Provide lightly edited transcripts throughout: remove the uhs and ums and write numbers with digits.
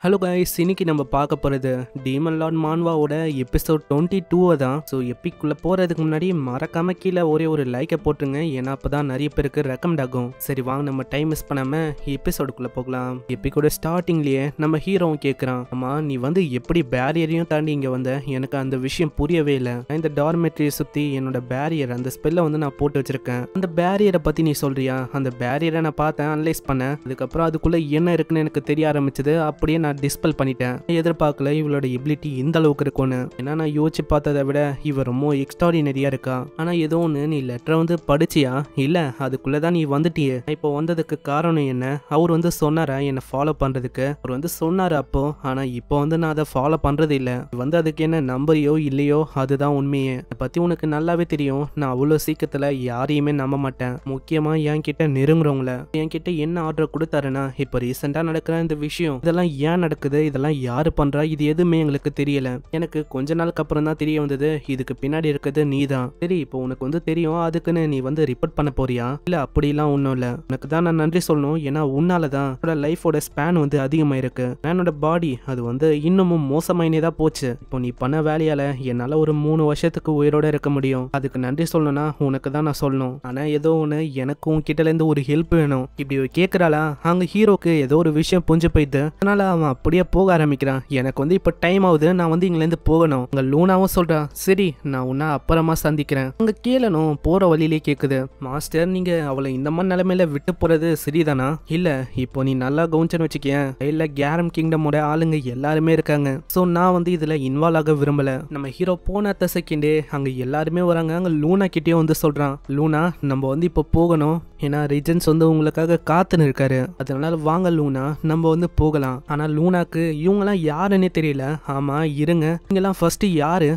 Hello guys, இன்னைக்கு நம்ம பார்க்க போகிறது டீமன் லார்ட் மான்வாவோட எபிசோட் 22 தான். ஸோ எப்பிக்குள்ளே போகிறதுக்கு முன்னாடி மறக்காம கீழே ஒரே ஒரு லைக்கை போட்டுருங்க, ஏன்னா அப்போ தான் நிறைய பேருக்கு ரெக்கமெண்ட் ஆகும். சரி வாங்க, நம்ம டைம் மிஸ் பண்ணாமல் எபிசோடுக்குள்ளே போகலாம். எப்பிக்கோட ஸ்டார்டிங்லேயே நம்ம ஹீரோவும் கேட்குறான், அம்மா நீ வந்து எப்படி பேரியரையும் தாண்டி இங்கே வந்த? எனக்கு அந்த விஷயம் புரியவே இல்லை. இந்த டார்மெட்ரியை சுற்றி என்னோட பேரியர், அந்த ஸ்பெல்லை வந்து நான் போட்டு வச்சிருக்கேன். அந்த பேரியரை பற்றி நீ சொல்றியா? அந்த பேரியரை நான் பார்த்தேன், அனலைஸ் பண்ணேன். அதுக்கப்புறம் அதுக்குள்ளே என்ன இருக்குன்னு எனக்கு தெரிய ஆரம்பிச்சது. அப்படியே நான் டிஸ்பெல் பண்ணிட்டேன். எதிர்பார்க்கல இவளோட எபிலிட்டி இந்த அளவுக்கு இருக்கும்னு. ஏன்னா நான் யோசிச்சு பார்த்ததை விட இவ ரொம்ப எக்ஸ்ட்ராடினரியா இருக்கா. ஆனா ஏதோ ஒன்று, நீ லெட்டரை வந்து படிச்சியா? இல்ல, அதுக்குள்ளதான் நீ வந்துட்டியே. இப்போ வந்ததுக்கு காரணம் என்ன? அவர் வந்து சொன்னாரா என்னை ஃபாலோ பண்றதுக்கு? அவர் வந்து சொன்னாரு அப்போ. ஆனா இப்போ வந்து நான் அதை ஃபாலோ பண்றது இல்ல. வந்து அதுக்கு என்ன நம்பரையோ இல்லையோ, அதுதான் உண்மையே. அதை பத்தி உனக்கு நல்லாவே தெரியும். நான் அவ்வளோ சீக்கிரத்துல யாரையுமே நம்ப மாட்டேன். முக்கியமா என்கிட்ட நெருங்குறவங்கள. என்கிட்ட என்ன ஆர்டர் கொடுத்தாருன்னா, இப்போ ரீசெண்டா நடக்கிற இந்த விஷயம், இதெல்லாம் ஏன் நடக்குது, இதெல்லாம் யாரு பண்றா, இது எதுவுமே எங்களுக்கு தெரியல. எனக்கு கொஞ்ச நாளுக்கு அப்புறம் தான் தெரிய வந்தது, இதுக்கு பின்னாடி இருக்கிறது நீ தான். சரி, இப்போ உனக்கு வந்து தெரியும், அதுக்குன்னு நீ வந்து ரிப்போர்ட் பண்ண போறியா? இல்ல அப்படிலாம் ஒன்றும் இல்ல. உனக்கு தான் நான் நன்றி சொல்லணும். ஏன்னா உன்னாலதான் என்னோட லைஃபோட ஸ்பேன் வந்து அதிகமாயிருக்கு. என்னோட பாடி அது வந்து இன்னமும் மோசமாயினே தான் போச்சு. இப்போ நீ பண்ண வேலையால என்னால ஒரு 3 வருஷத்துக்கு உயிரோட இருக்க முடியும். அதுக்கு நன்றி சொல்லணும்னா உனக்கு தான் நான் சொல்லணும். ஆனா ஏதோ ஒன்று, எனக்கும் கிட்ட இருந்து ஒரு ஹெல்ப் வேணும். இப்படி கேட்கறாளா? அங்க ஹீரோக்கு ஏதோ ஒரு விஷயம் புரிஞ்சு போயிடுது. அதனால அவன் அப்படியே போக ஆரம்பிக்கிறான். எனக்கு வந்து இப்ப டைம் ஆகுது, நான் வந்து இங்கிலேருந்து போகணும். அங்க லூனாவும் சொல்றா, சரி நான் உன்ன அப்புறமா சந்திக்கிறேன். அங்க கேளனும் போற வழியிலே கேக்குது, மாஸ்டர் நீங்க அவளை இந்த மாதிரி நிலைமையில விட்டு போறது சரிதானா? இல்ல, இப்போ நீ நல்லா கவனிச்சன்னு வச்சுக்கேன், இல்ல கேரம் கிங்டமோட ஆளுங்க எல்லாருமே இருக்காங்க. சோ நான் வந்து இதுல இன்வால்வ் ஆக விரும்பல. நம்ம ஹீரோ போன அத்த செகண்டே அங்க எல்லாருமே வராங்க. அங்க லூனா கிட்டே வந்து சொல்றான், லூனா நம்ம வந்து இப்போ போகணும். ஏன்னா ரிஜன்ஸ் வந்து உங்களுக்காக காத்துன்னு இருக்காரு. அதனால வாங்க லூனா, நம்ம வந்து போகலாம். ஆனா லூனாக்கு இவங்கெல்லாம் யாருன்னே தெரியல. ஆமா இருங்க, நீங்கெல்லாம் ஃபர்ஸ்ட் யாரு?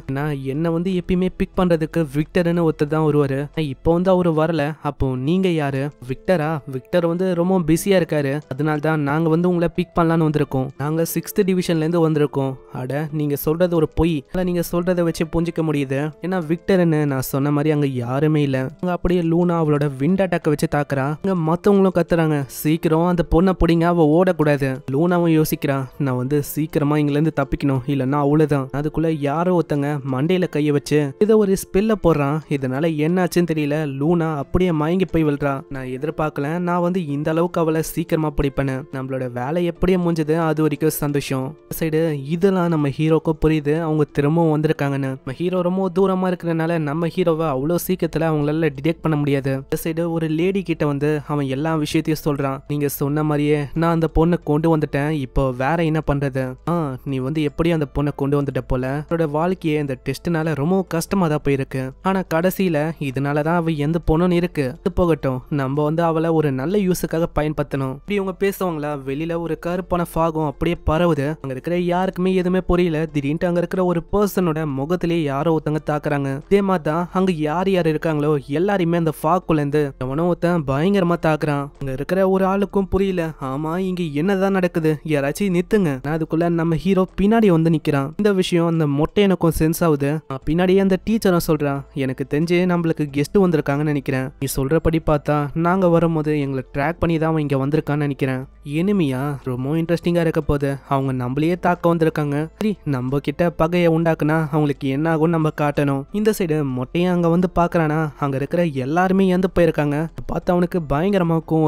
என்ன வந்து எப்பயுமே பிக் பண்றதுக்கு விக்டர்னு ஒருத்தர் தான் வருவாரு. இப்போ வந்து அவரு வரல. அப்போ நீங்க யாரு? விக்டரா? விக்டர் வந்து ரொம்ப பிஸியா இருக்காரு. அதனால தான் நாங்க வந்து உங்களை பிக் பண்ணலான்னு வந்திருக்கோம். நாங்க 6th டிவிஷன்ல இருந்து வந்திருக்கோம். அட, நீங்க சொல்றது ஒரு பொய். நீங்க சொல்றதை வச்சு புரிஞ்சிக்க முடியுது. ஏன்னா விக்டர்னு நான் சொன்ன மாதிரி அங்க யாருமே இல்ல. அங்க அப்படியே லூனா அவளோட விண்ட் அட்டாக்க வச்சு தாக்குறா. அங்க மத்தவங்களும் கத்துறாங்க, சீக்கிரம் அந்த பொண்ணை பிடிங்க, அவ ஓடக்கூடாது. லூனாவும் யோசிக்கிறா, நான் வந்து சீக்கிரமா இங்க இருந்து தப்பிக்கணும், இல்லன்னா அவ்வளவுதான். அதுக்குள்ள யாரோ ஒருத்தங்க மண்டையில கைய வச்சு இதை ஒரு ஸ்பெல்ல போடுறான். இதனால என்னாச்சுன்னு தெரியல, லூனா அப்படியே மயங்கி போய் விழுறா. நான் எதிர்பார்க்கல நான் வந்து இந்த அளவுக்கு அவளை சீக்கிரமா பிடிப்பேன்னு. நம்மளோட வேலை எப்படியே முடிஞ்சது, அது வரைக்கும் சந்தோஷம். சைடு இதெல்லாம் நம்ம ஹீரோக்கும் புரியுது, அவங்க திரும்பவும் வந்திருக்காங்கன்னு. நம்ம ஹீரோ ரொம்ப தூரமா இருக்கிறதுனால நம்ம ஹீரோவை அவ்வளவு சீக்கிரத்துல அவங்களால டிடெக்ட் பண்ண முடியாது. சைடு ஒரு லேடி கிட்ட வந்து அவன் எல்லா விஷயத்தையும் சொல்றான். நீங்க சொன்ன மாதிரியே நான் அந்த பொண்ணை கொண்டு வந்துட்டேன், இப்போ வேற என்ன பண்றது? நீ வந்து எப்படியும் அந்த பொண்ணை கொண்டு வந்துட்ட போல. அவரோட வாழ்க்கையே இந்த டெஸ்ட்னால ரொம்ப கஷ்டமா தான் போயிருக்கு. ஆனா கடைசியில இதனாலதான் அவ எந்த பொண்ணுன்னு இருக்கு. அது போகட்டும், நம்ம வந்து அவளை ஒரு நல்ல யூஸுக்காக பயன்படுத்தணும். இப்படி இவங்க பேசுவாங்களா? வெளியில ஒரு கருப்பான ஃபாகும் அப்படியே பரவுது. அங்க இருக்கிற யாருக்குமே எதுவுமே புரியல. திடீர்னு அங்க இருக்கிற ஒரு பர்சனோட முகத்திலேயே யாரோ ஒருத்தங்க தாக்குறாங்க. இதே மாதிரி தான் அங்க யார் யார் இருக்காங்களோ எல்லாருமே அந்த ஃபாக்குள்ள இருந்து எவனோ ஒருத்தன் பயங்கரமா தாக்குறான். அங்க இருக்கிற ஒரு ஆளுக்கும் புரியல, ஆமா இங்க என்னதான் நடக்குது, யாராச்சும் நிறுத்துங்க. அதுக்குள்ள நம்ம ஹீரோ பின்னாடி வந்து நிக்கிறான். இந்த விஷயம் அந்த மொட்டை எனக்கும் சென்ஸ் ஆகுது. பின்னாடியே அந்த டீச்சரும் சொல்றான், எனக்கு தெரிஞ்சு நம்மளுக்கு கெஸ்ட் வந்திருக்காங்கன்னு நினைக்கிறேன். நீ சொல்றபடி பார்த்தா நாங்க வரும்போது எங்களை ட்ராக் பண்ணி தான் அவன் இங்க வந்திருக்கான்னு நினைக்கிறேன். எனிமியா? ரொம்ப இன்ட்ரெஸ்டிங்கா இருக்க போது. அவங்க நம்மளையே தாக்க வந்திருக்காங்க. சரி, நம்ம கிட்ட பகையை உண்டாக்குனா அவங்களுக்கு என்ன ஆகும் நம்ம காட்டணும். இந்த சைடு மொட்டையும் அங்க வந்து பாக்குறானா, அங்க இருக்கிற எல்லாருமே எந்த போயிருக்காங்க. பார்த்து அவனுக்கு பயங்கரமா கோவம்.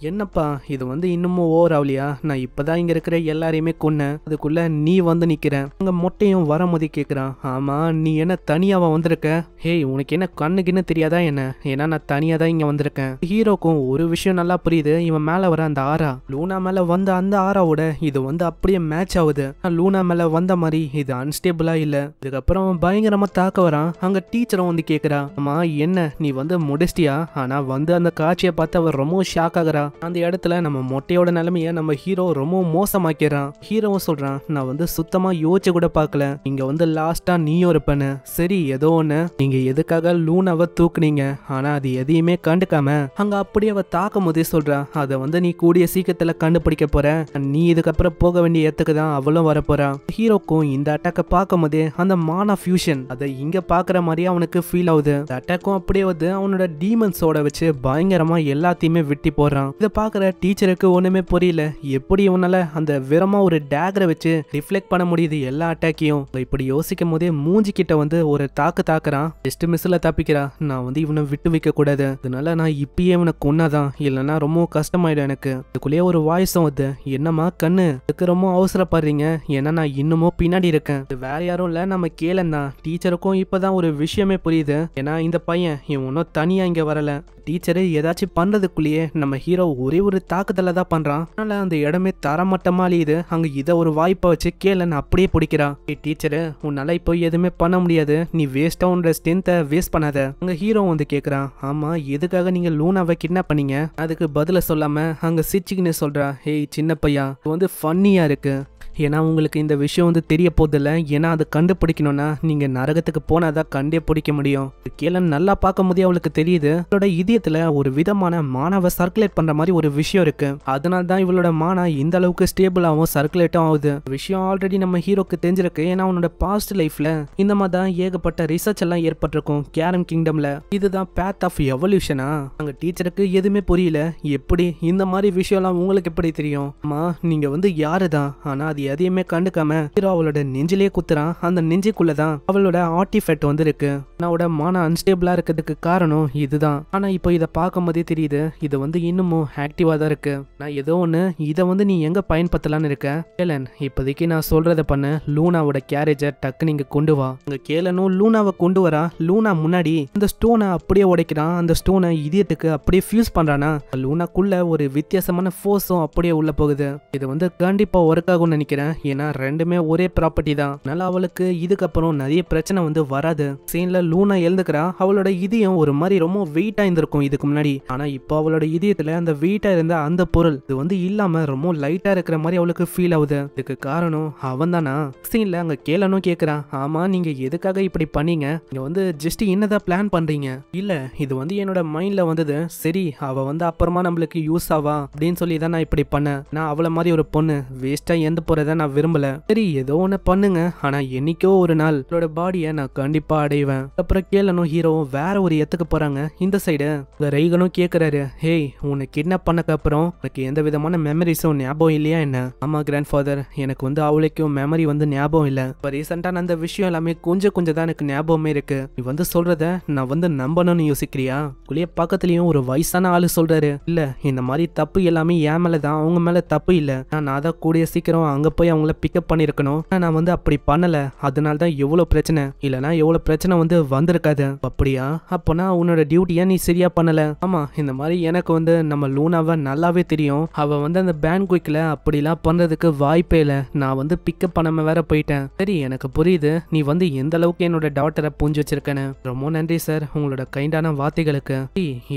என்னப்பா இது வந்து இன்னமும் ஓவர் ஆகலையா? நான் இப்பதான் இங்க இருக்கிற எல்லாரையுமே கொன்னேன், அதுக்குள்ள நீ வந்து நிக்கிற. அங்க மொட்டையும் வரும்போது கேக்குறான், ஆமா நீ என்ன தனியாவா வந்திருக்க? ஹேய், உனக்கு என்ன கண்ணுக்குன்னு தெரியாதா என்ன? ஏன்னா நான் தனியா தான் இங்க வந்திருக்கேன். ஹீரோக்கும் ஒரு விஷயம் நல்லா புரியுது, இவன் மேல வர அந்த ஆரா, லூனா மேல வந்த அந்த ஆராவோட இது வந்து அப்படியே மேட்ச் ஆகுது. லூனா மேல வந்த மாதிரி இது அன்ஸ்டேபிளா இல்ல. இதுக்கப்புறம் பயங்கரமா தாக்க வரான். அங்க டீச்சரும் வந்து கேக்குறா, ஆமா என்ன நீ வந்து முடிச்சிட்டியா? ஆனா வந்து அந்த காட்சியை பார்த்து அவர் ரொம்ப ஷாக் ஆகுறா. அந்த இடத்துல நம்ம மொட்டையோட நிலைமைய நம்ம ஹீரோ ரொம்ப மோசமாக்கிறான். ஹீரோவும் சொல்றான், நான் வந்து சுத்தமா யோசிச்சு கூட பார்க்கல, இங்க வந்து லாஸ்டா நீயும் இருப்பேன்னு. சரி ஏதோ ஒண்ணு, நீங்க எதுக்காக லூனாவை தூக்குனீங்க? ஆனா அது எதையுமே கண்டுக்காம அங்க அப்படியே அவ தாக்கும் போதே சொல்றா, அதை வந்து நீ கூடிய சீக்கிரத்துல கண்டுபிடிக்க போற. நீ இதுக்கப்புறம் போக வேண்டிய இடத்துக்கு தான் அவளும் வரப்போறா. ஹீரோக்கும் இந்த அட்டாக்க பார்க்கும் போதே அந்த மானா ஃபியூஷன் அதை இங்க பாக்குற மாதிரி அவனுக்கு ஃபீல் ஆகுது. அட்டாக்கும் அப்படியே வந்து அவனோட டீமன்ஸோட வச்சு பயங்கர பயங்கரமா எல்லாத்தையுமே வெட்டி போடுறான். இதை பாக்குற டீச்சருக்கு ஒண்ணுமே புரியல. எப்படி இவனால அந்த விரமா ஒரு டேகரை வச்சு ரிஃப்ளெக்ட் பண்ண முடியுது எல்லா அட்டாக்கையும். இப்படி யோசிக்கும் போதே மூஞ்சி கிட்ட வந்து ஒரு தாக்குறான். ஜஸ்ட் மிஸ்ல தப்பிக்கிறா. நான் வந்து இவனை விட்டு வைக்க கூடாது, அதனால நான் இப்பயே இவனை கொன்னாதான், இல்லைன்னா ரொம்ப கஷ்டமாயிடும் எனக்கு. இதுக்குள்ளேயே ஒரு வாய்ஸும் வந்து, என்னம்மா கண்ணு இதுக்கு ரொம்ப அவசரப்படுறீங்க, ஏன்னா நான் இன்னமும் பின்னாடி இருக்கேன். இது வேற யாரும் இல்ல, நம்ம கேளன் தான். டீச்சருக்கும் இப்பதான் ஒரு விஷயமே புரியுது. ஏன்னா இந்த பையன் இவன் ஒன்னும் தனியா இங்க வரல. டீச்சரு ஏதாச்சும் பண்றதுக்குள்ளேயே நம்ம ஹீரோ ஒரே ஒரு தாக்குதலை தான் பண்றான். அதனால அந்த இடமே தரமட்டமா அழியுது. அங்க இதை ஒரு வாய்ப்பை வச்சு கேளன் அப்படியே பிடிக்கிறா. டீச்சரு, உன்னால இப்போ எதுவுமே பண்ண முடியாது, நீ வேஸ்டா உன்னோட ஸ்ட்ரென்த்தை வேஸ்ட் பண்ணாத. அங்க ஹீரோ வந்து கேக்குறான், ஆமா எதுக்காக நீங்க லூனாவை கிட்னாப் பண்ணீங்க? அதுக்கு பதில சொல்லாம அங்க சிரிச்சுக்கின்னு சொல்றா, ஹேய் சின்ன பையா, இது வந்து ஃபன்னியா இருக்கு. ஏன்னா உங்களுக்கு இந்த விஷயம் வந்து தெரிய போதில்ல. ஏன்னா அதை கண்டுபிடிக்கணும்னா நீங்க நரகத்துக்கு போனாதான் கண்டே பிடிக்க முடியும். கேளன் நல்லா பார்க்கும் போதே அவளுக்கு தெரியுது அவளோட இதயத்துல ஒரு விதமான மானாவை சர்க்குலேட் பண்ற மாதிரி ஒரு விஷயம் இருக்கு. அதனால தான் இவளோட மானா இந்த அளவுக்கு ஸ்டேபிளாகவும் சர்க்குலேட்டும் ஆகுது. விஷயம் ஆல்ரெடி நம்ம ஹீரோக்கு தெரிஞ்சிருக்கு. ஏன்னா அவனோட பாஸ்ட் லைஃப்ல இந்த மாதிரி தான் ஏகப்பட்ட ரிசர்ச் எல்லாம் ஏற்பட்டிருக்கும் கேரம் கிங்டம்ல. இதுதான் பேத் ஆஃப் எவல்யூஷனா? அங்க டீச்சருக்கு எதுவுமே புரியல. எப்படி இந்த மாதிரி விஷயம்லாம் உங்களுக்கு எப்படி தெரியும்? அம்மா நீங்க வந்து யாருதான்? ஆனா அது எதையுமே கண்டுக்காம ஹீரோ அவளோட நெஞ்சிலே குத்துறான். அந்த நெஞ்சுக்குள்ளதான் அவளோட ஆர்டிஃபெக்ட் வந்து இருக்கு. அவனோட மான அன்ஸ்டேபிளா இருக்கிறதுக்கு காரணம் இதுதான். ஆனா இப்போ இதை பார்க்கும் போதே தெரியுது இது வந்து இன்னமும் ஆக்டிவா தான் இருக்கு. நான் ஏதோ ஒண்ணு இதை வந்து நீ எங்க பயன்படுத்தலான்னு இருக்க? கேளன், இப்போதைக்கு நான் சொல்றத பண்ண. லூனாவோட கேரேஜை டக்கு நீங்க கொண்டு வா. அங்க கேளனும் லூனாவை கொண்டு வரா. லூனா முன்னாடி அந்த ஸ்டோனை அப்படியே உடைக்கிறான். அந்த ஸ்டோனை இதயத்துக்கு அப்படியே ஃபியூஸ் பண்றானா. லூனாக்குள்ள ஒரு வித்தியாசமான ஃபோர்ஸும் அப்படியே உள்ள போகுது. இது வந்து கண்டிப்பா ஒர்க் ஆகும்னு நினைக்கிறேன். ஏன்னா ரெண்டுமே ஒரே ப்ராப்பர்ட்டி தான். அதனால அவளுக்கு இதுக்கப்புறம் நிறைய பிரச்சனை வந்து வராது. சீன்ல லூனா எழுந்துக்கிறா. அவளோட இதயம் ஒரு மாதிரி ரொம்ப வெயிட்டா இருந்திருக்கும் இதுக்கு முன்னாடி. ஆனா இப்போ அவளோட இதயத்துல அந்த வெயிட்டா இருந்த அந்த பொருள் இது வந்து இல்லாம ரொம்ப லைட்டா இருக்கிற மாதிரி அவளுக்கு ஃபீல் ஆகுது. இதுக்கு காரணம் அவன் தானா? சீன்ல அங்க கேளனும் கேக்குறான், ஆமா நீங்க எதுக்காக இப்படி பண்ணீங்க? நீங்க வந்து ஜஸ்ட் என்னதான் பிளான் பண்றீங்க? இல்ல இது வந்து என்னோட மைண்ட்ல வந்தது. சரி அவ வந்து அப்புறமா நம்மளுக்கு யூஸ் ஆவா அப்படின்னு சொல்லி தான் நான் இப்படி பண்ணேன். நான் அவளை மாதிரி ஒரு பொண்ணு வேஸ்டா எந்த போறத நான் விரும்பல. சரி ஏதோ ஒண்ணு பண்ணுங்க, ஆனா என்னைக்கோ ஒரு நாள் என்னோட பாடியை நான் கண்டிப்பா அடைவேன். அப்புறம் கேளனும் ஹீரோவும் வேற ஒரு இடத்துக்கு போறாங்க. இந்த சைடு ரைகனும் கேக்குறாரு, ஹேய் உன்னை கிட்னாப் பண்ணக்கு அப்புறம் உனக்கு எந்த விதமான மெமரிஸும் ஞாபகம் இல்லையா என்ன? ஆமா கிராண்ட் ஃபாதர், எனக்கு வந்து அவளுக்கும் மெமரி வந்து ஞாபகம் இல்ல. இப்போ ரீசெண்டா அந்த விஷயம் எல்லாமே கொஞ்சம் தான் எனக்கு ஞாபகமே இருக்கு. நீ வந்து சொல்றத நான் வந்து நம்பணும்னு யோசிக்கிறியா? குளிய பக்கத்துலயும் ஒரு வயசான ஆளு சொல்றாரு, இல்ல இந்த மாதிரி தப்பு எல்லாமே என் மேலதான், அவங்க மேல தப்பு இல்ல. நான் தான் கூடிய சீக்கிரம் அங்க போய் அவங்கள பிக்கப் பண்ணிருக்கணும். நான் வந்து அப்படி பண்ணல. அதனால தான் எவ்வளவு பிரச்சனை. இல்லனா எவ்வளவு பிரச்சனை வந்து வந்திருக்காது. அப்படியா? அப்பனா உன்னோட டியூட்டியா நீ சரியா பண்ணல. ஆமா இந்த மாதிரி எனக்கு வந்து நம்ம லூனாவை நல்லாவே தெரியும். அவ வந்து அந்த பேங்க்விக்ல அப்படிலாம் பண்றதுக்கு வாய்ப்பே இல்ல. நான் வந்து பிக்கப் பண்ணாம வேற போயிட்டேன். சரி எனக்கு புரியுது நீ வந்து எந்த அளவுக்கு என்னோட டாக்டரை புரிஞ்சு வச்சிருக்கேன்னு. ரொம்ப நன்றி சார் உங்களோட கைண்டான வார்த்தைகளுக்கு.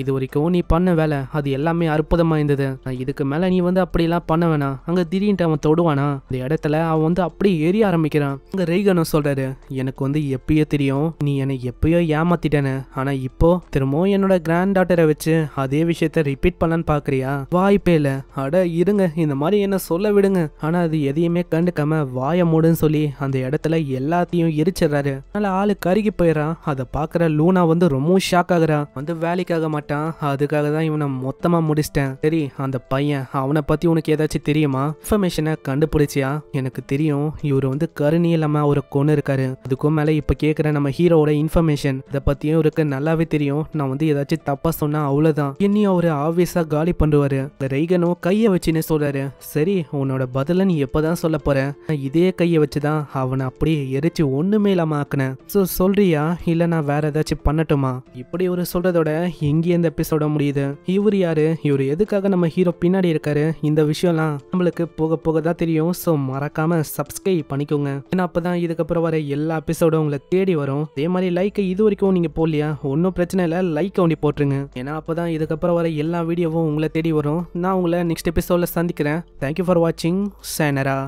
இது வரைக்கும் நீ பண்ண வேலை அது எல்லாமே அற்புதமா இருந்தது. இதுக்கு மேல நீ வந்து அப்படிலாம் பண்ண வேணாம். அங்க திடீர்னு அவன் தொடுவானா? இந்த இடத்துல அவன் வந்து அப்படியே எரிய ஆரம்பிக்கிறான். அங்க ரேகனும் சொல்றாரு, எனக்கு வந்து எப்பயோ தெரியும் நீ என்னை எப்பயோ ஏமாத்திட்டேன்னு. ஆனா இப்போ திரும்பவும் என்னோட கிராண்ட் டாட்டரை வச்சு அதே விஷயத்த ரிப்பீட் பண்ணலான்னு பாக்குறியா? வாய்ப்பே இல்ல. அட இருங்க இந்த மாதிரி என்ன சொல்ல விடுங்க. ஆனா அது எதையுமே கண்டுக்காம வாய மூடுன்னு சொல்லி அந்த இடத்துல எல்லாத்தையும் எரிச்சிடறாரு. அதனால ஆளு கருகி போயிடறான். அதை பாக்குற லூனா வந்து ரொம்ப ஷாக் ஆகுறா. வந்து வேலைக்காக மாட்டான், அதுக்காக தான் இவனை மொத்தமா முடிச்சிட்டேன். சரி அந்த பையன் அவனை பத்தி உனக்கு ஏதாச்சும் தெரியுமா? இன்ஃபர்மேஷனை கண்டுபிடிச்சியா? எனக்கு தெரியும் இவர் வந்து கருணி இல்லாம ஒரு கொண்டு இருக்காரு. அதுக்கும் மேல இப்ப கேக்குற நம்ம ஹீரோட இன்ஃபர்மேஷன் இதை பத்தியும் இவருக்கு நல்லாவே தெரியும். நான் வந்து ஏதாச்சும் தப்பா சொன்னா அவ்வளவுதான் என்னையும் அவரு ஆப்வியஸா காலி பண்ணுவாரு. ரைகனும் கைய வச்சுன்னு சொல்றாரு, சரி உன்னோட பதில நீ எப்பதான் சொல்ல போற? இதே கைய வச்சுதான் அவனை அப்படியே எரிச்சு ஒண்ணுமே இல்லாம ஆக்குனேன். சோ சொல்றியா இல்ல நான் வேற ஏதாச்சும் பண்ணட்டுமா? இப்படி ஒரு சொல்றதோட இங்கே இந்த எபிசோட முடியுது. இவர் யாரு? இவர் எதுக்காக நம்ம ஹீரோ பின்னாடி இருக்காரு? இந்த விஷயம்லாம் நம்மளுக்கு போக போக தான் தெரியும். ஸோ மறக்காம சப்ஸ்கிரைப் பண்ணிக்கோங்க. ஏன்னா அப்பதான் இதுக்கப்புறம் வர எல்லா எபிசோடும் உங்களை தேடி வரும். அதே மாதிரி லைக்கை இது வரைக்கும் நீங்க போடலையா? ஒன்றும் பிரச்சனை இல்லை, லைக் ஒண்டி போட்டுருங்க. ஏன்னா அப்பதான் இதுக்கப்புறம் வர எல்லா வீடியோவும் உங்களை தேடி வரும். நான் உங்களை நெக்ஸ்ட் எபிசோட்ல சந்திக்கிறேன். தேங்க்யூ ஃபார் வாட்சிங். சேனரா.